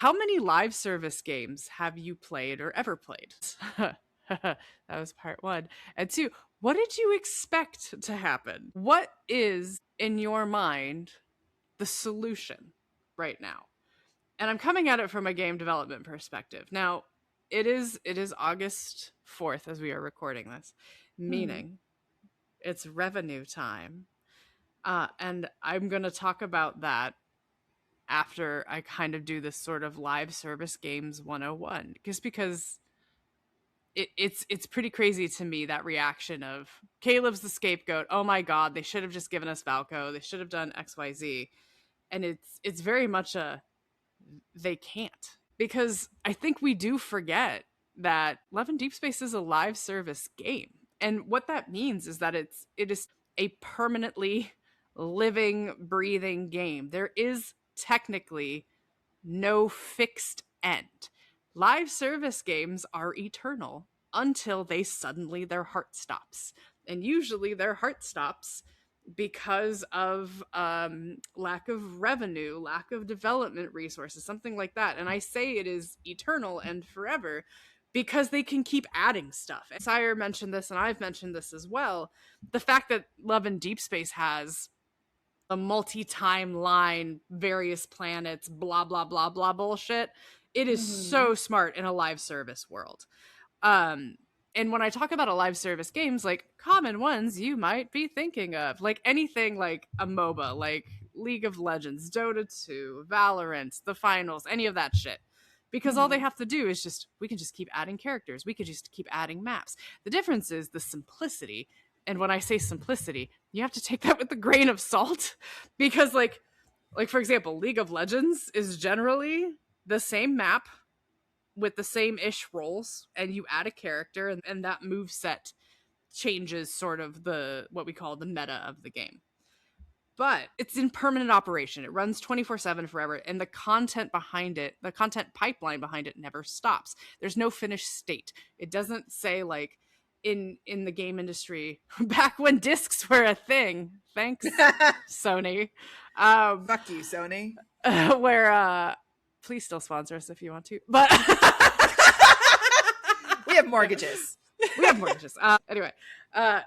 How many live service games have you played or ever played? That was part one. And two, what did you expect to happen? What is, in your mind, the solution right now? And I'm coming at it from a game development perspective. Now, it is August 4th as we are recording this, Hmm. meaning it's revenue time. And I'm going to talk about that after I kind of do this sort of live service games 101, just because it's pretty crazy to me, that reaction of Caleb's the scapegoat. Oh my god, they should have just given us Valko. They should have done XYZ. And it's very much a they can't, because I think we do forget that Love and Deep Space is a live service game. And what that means is that it is a permanently living, breathing game. There is technically no fixed end. Live service games are eternal until they suddenly their heart stops. And usually their heart stops because of lack of revenue, lack of development resources, something like that. And I say it is eternal and forever because they can keep adding stuff. And Sire mentioned this, and I've mentioned this as well. The fact that Love and Deep Space has a multi-timeline, various planets, blah blah blah blah bullshit. It is Hmm. so smart in a live service world. Um, and when I talk about a live service games, like common ones you might be thinking of, like anything like a MOBA, like League of Legends, Dota 2, Valorant, the finals, any of that shit. Because all they Hmm. have to do is we can just keep adding characters. We could just keep adding maps. The difference is the simplicity. And when I say simplicity, you have to take that with a grain of salt because like for example, League of Legends is generally the same map with the same ish roles, and you add a character, and that move set changes sort of the what we call the meta of the game. But it's in permanent operation. It runs 24/7 forever, and the content behind it, the content pipeline behind it never stops. There's no finished state. It doesn't say like in the game industry back when discs were a thing. Thanks, Sony. Um Fuck you, Sony. where please still sponsor us if you want to. But We have mortgages. we have mortgages. Anyway, uh,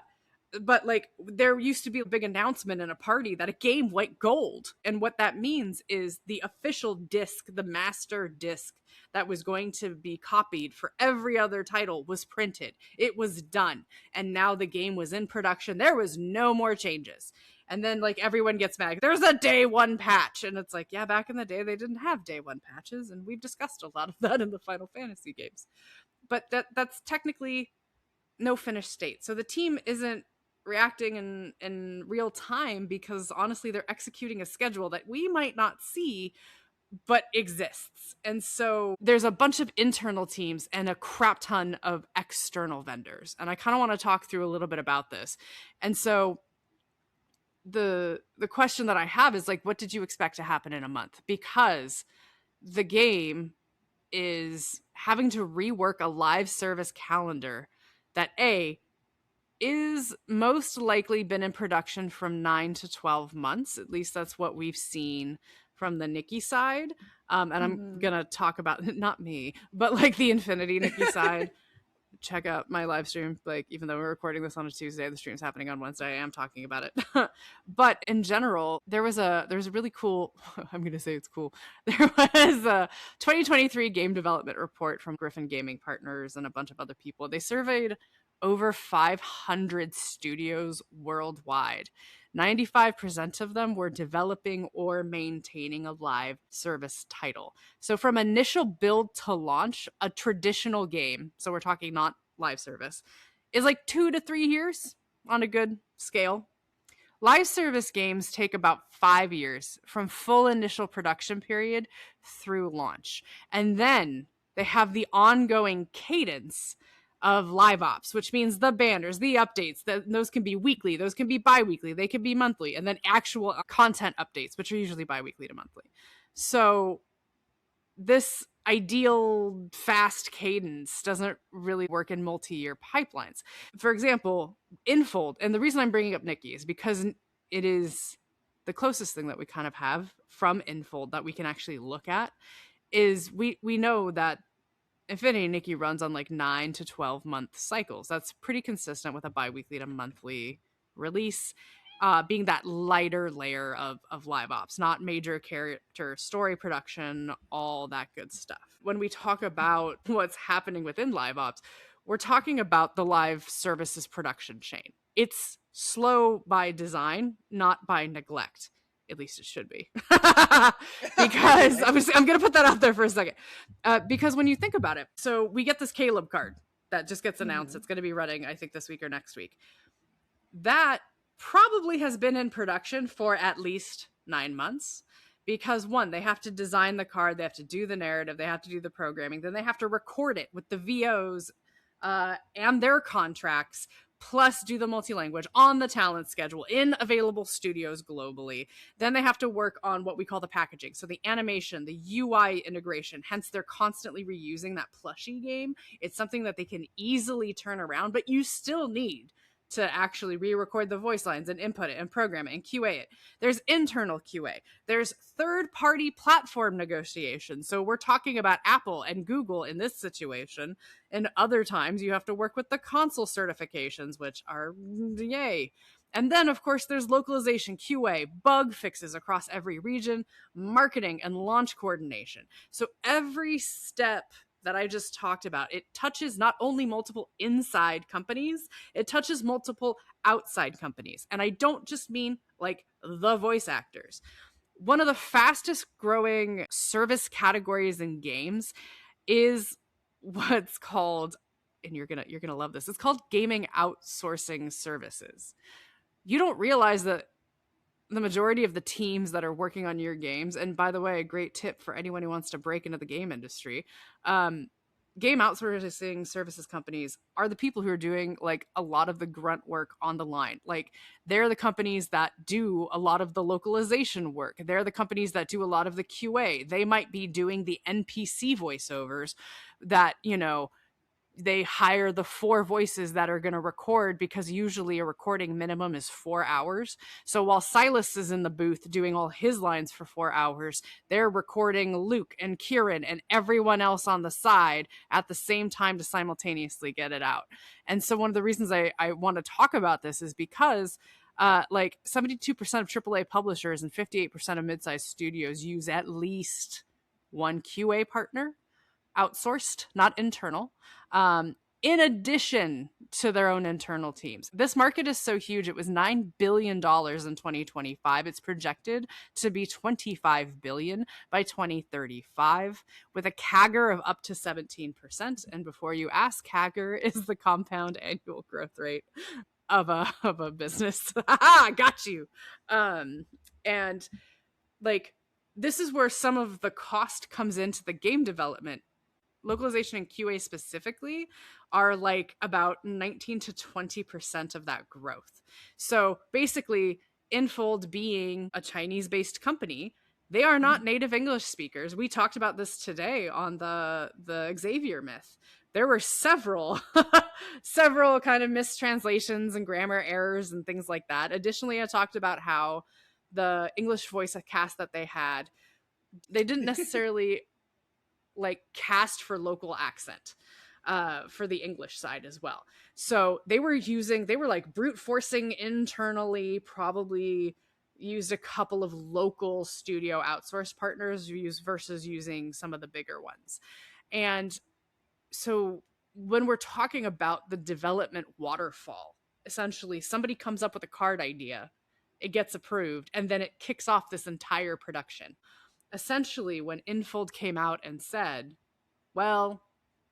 but like there used to be a big announcement in a party that a game went gold, and what that means is the official disc, the master disc that was going to be copied for every other title was printed. It was done, and now the game was in production. There was no more changes. And then like everyone gets mad, there's a day one patch, and it's like, yeah, back in the day they didn't have day one patches, and we've discussed a lot of that in the Final Fantasy games. But that's technically no finished state. So the team isn't reacting in real time because honestly they're executing a schedule that we might not see but exists. And so there's a bunch of internal teams and a crap ton of external vendors. And I kind of want to talk through a little bit about this. And so the question that I have is like, what did you expect to happen in a month? Because the game is having to rework a live service calendar that is most likely been in production from 9 to 12 months. At least that's what we've seen from the Nikki side. And I'm Hmm. gonna talk about not me, but like the Infinity Nikki side. Check out my live stream. Like, even though we're recording this on a Tuesday, the stream's happening on Wednesday. I am talking about it. But in general, there's a really cool I'm gonna say it's cool. There was a 2023 game development report from Griffin Gaming Partners and a bunch of other people. They surveyed over 500 studios worldwide. 95% of them were developing or maintaining a live service title. So from initial build to launch, a traditional game, so we're talking not live service, is like 2 to 3 years on a good scale. Live service games take about 5 years from full initial production period through launch. And then they have the ongoing cadence of live ops, which means the banners, the updates, those can be weekly, those can be bi-weekly, they can be monthly, and then actual content updates, which are usually bi-weekly to monthly. So this ideal fast cadence doesn't really work in multi-year pipelines. For example, Infold, and the reason I'm bringing up Nikki is because it is the closest thing that we kind of have from Infold that we can actually look at, is we know that Infinity Nikki runs on like 9 to 12 month cycles. That's pretty consistent with a bi-weekly to monthly release, being that lighter layer of live ops, not major character story production, all that good stuff. When we talk about what's happening within live ops, we're talking about the live services production chain. It's slow by design, not by neglect. At least it should be. Because I'm going to put that out there for a second. Because when you think about it, so we get this Caleb card that just gets announced. It's going to be running, I think, this week or next week. That probably has been in production for at least 9 months. Because one, they have to design the card, they have to do the narrative, they have to do the programming, then they have to record it with the VOs and their contracts, plus do the multi-language on the talent schedule in available studios globally. Then they have to work on what we call the packaging. So the animation, the UI integration, hence they're constantly reusing that plushie game. It's something that they can easily turn around, but you still need to actually re-record the voice lines and input it and program it and QA it. There's internal QA. There's third-party platform negotiations. So we're talking about Apple and Google in this situation. And other times you have to work with the console certifications, which are yay. And then, of course, there's localization, QA, bug fixes across every region, marketing, and launch coordination. So every step that I just talked about, it touches not only multiple inside companies, it touches multiple outside companies. And I don't just mean like the voice actors. One of the fastest growing service categories in games is what's called, and you're gonna love this, it's called gaming outsourcing services. You don't realize that the majority of the teams that are working on your games, and by the way, a great tip for anyone who wants to break into the game industry, game outsourcing services companies are the people who are doing like a lot of the grunt work on the line. Like they're the companies that do a lot of the localization work. They're the companies that do a lot of the QA. They might be doing the NPC voiceovers that, you know, they hire the 4 voices that are going to record, because usually a recording minimum is 4 hours. So while Silas is in the booth doing all his lines for 4 hours, they're recording Luke and Kieran and everyone else on the side at the same time to simultaneously get it out. And so one of the reasons I want to talk about this is because like 72% of AAA publishers and 58% of mid-sized studios use at least one QA partner, outsourced, not internal, in addition to their own internal teams. This market is so huge. It was $9 billion in 2025. It's projected to be $25 billion by 2035, with a CAGR of up to 17%. And before you ask, CAGR is the compound annual growth rate of a business. Got you. And like, this is where some of the cost comes into the game development. Localization and QA specifically are like about 19 to 20% of that growth. So basically, Infold being a Chinese-based company, they are not native English speakers. We talked about this today on the Xavier myth. There were several kind of mistranslations and grammar errors and things like that. Additionally, I talked about how the English voice cast that they had, they didn't necessarily like cast for local accent for the English side as well. So they were like brute forcing internally, probably used a couple of local studio outsourced partners versus using some of the bigger ones. And so when we're talking about the development waterfall, essentially somebody comes up with a card idea, it gets approved, and then it kicks off this entire production. Essentially, when Infold came out and said, well,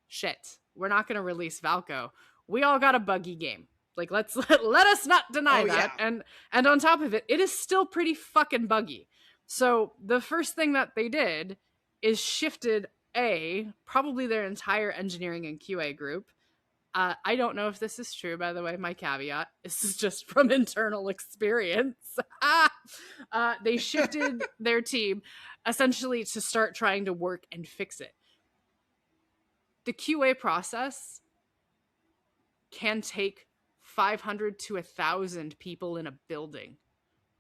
shit, we're not going to release Valko, we all got a buggy game. Like, let us not deny that. Yeah. And on top of it, it is still pretty fucking buggy. So the first thing that they did is shifted probably their entire engineering and QA group. I don't know if this is true, by the way, my caveat. This is just from internal experience. They shifted their team essentially to start trying to work and fix it. The QA process can take 500 to 1,000 people in a building,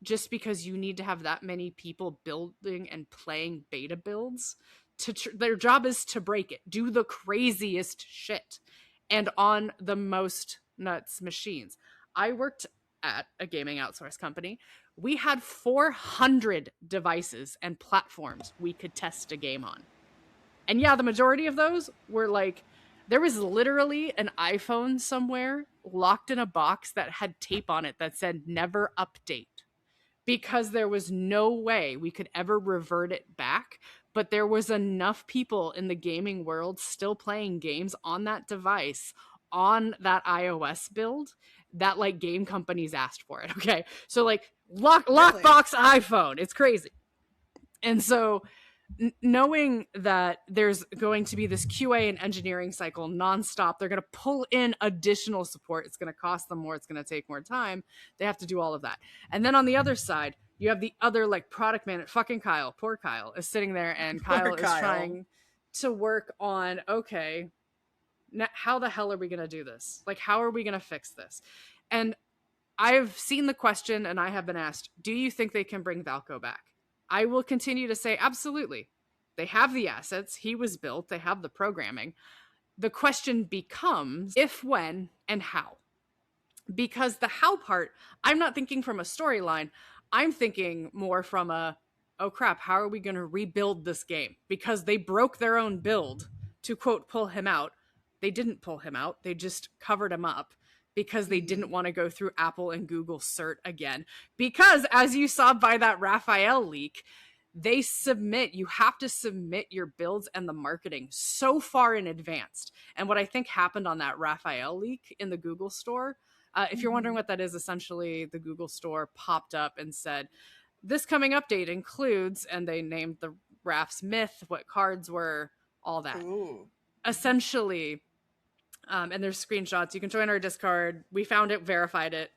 just because you need to have that many people building and playing beta builds their job is to break it, do the craziest shit, and on the most nuts machines. I worked at a gaming outsource company. We had 400 devices and platforms we could test a game on. And yeah, the majority of those were like, there was literally an iPhone somewhere locked in a box that had tape on it that said never update, because there was no way we could ever revert it back. But there was enough people in the gaming world still playing games on that device, on that iOS build, that like game companies asked for it. Okay. So like lockbox iPhone, it's crazy. And so knowing that there's going to be this QA and engineering cycle nonstop, they're going to pull in additional support. It's going to cost them more. It's going to take more time. They have to do all of that. And then on the other side, you have the other like product manager, fucking Kyle, poor Kyle is sitting there, and Kyle is trying to work on, okay, now how the hell are we going to do this? Like, how are we going to fix this? And I've seen the question, and I have been asked, do you think they can bring Valko back? I will continue to say, absolutely. They have the assets. He was built. They have the programming. The question becomes if, when, and how. Because the how part, I'm not thinking from a storyline. I'm thinking more from a, oh crap, how are we going to rebuild this game? Because they broke their own build to, quote, pull him out. They didn't pull him out. They just covered him up because they didn't want to go through Apple and Google cert again. Because as you saw by that Rafayel leak, you have to submit your builds and the marketing so far in advance. And what I think happened on that Rafayel leak in the Google store, if you're wondering what that is, essentially the Google store popped up and said, this coming update includes, and they named the Raf's myth, what cards were, all that. Ooh. Essentially, and there's screenshots. You can join our Discord. We found it, verified it.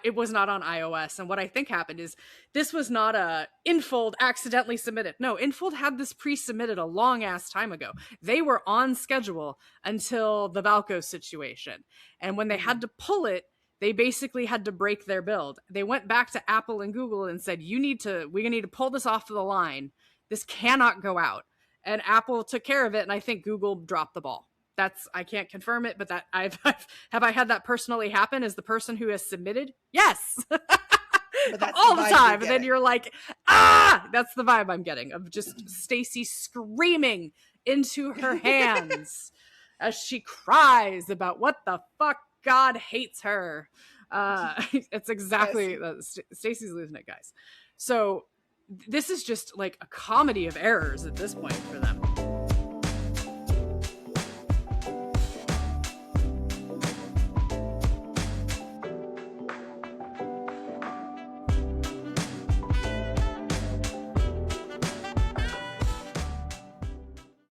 It was not on iOS. And what I think happened is this was not a Infold accidentally submitted. No, Infold had this pre-submitted a long ass time ago. They were on schedule until the Valko situation. And when they had to pull it, they basically had to break their build. They went back to Apple and Google and said, we're going to need to pull this off of the line. This cannot go out. And Apple took care of it. And I think Google dropped the ball. I can't confirm it, but that have I had that personally happen as the person who has submitted? Yes. All the time. And then you're like, that's the vibe I'm getting of just Stacy screaming into her hands as she cries about what the fuck God hates her. It's exactly Stacy's losing it, guys. So this is just like a comedy of errors at this point for them.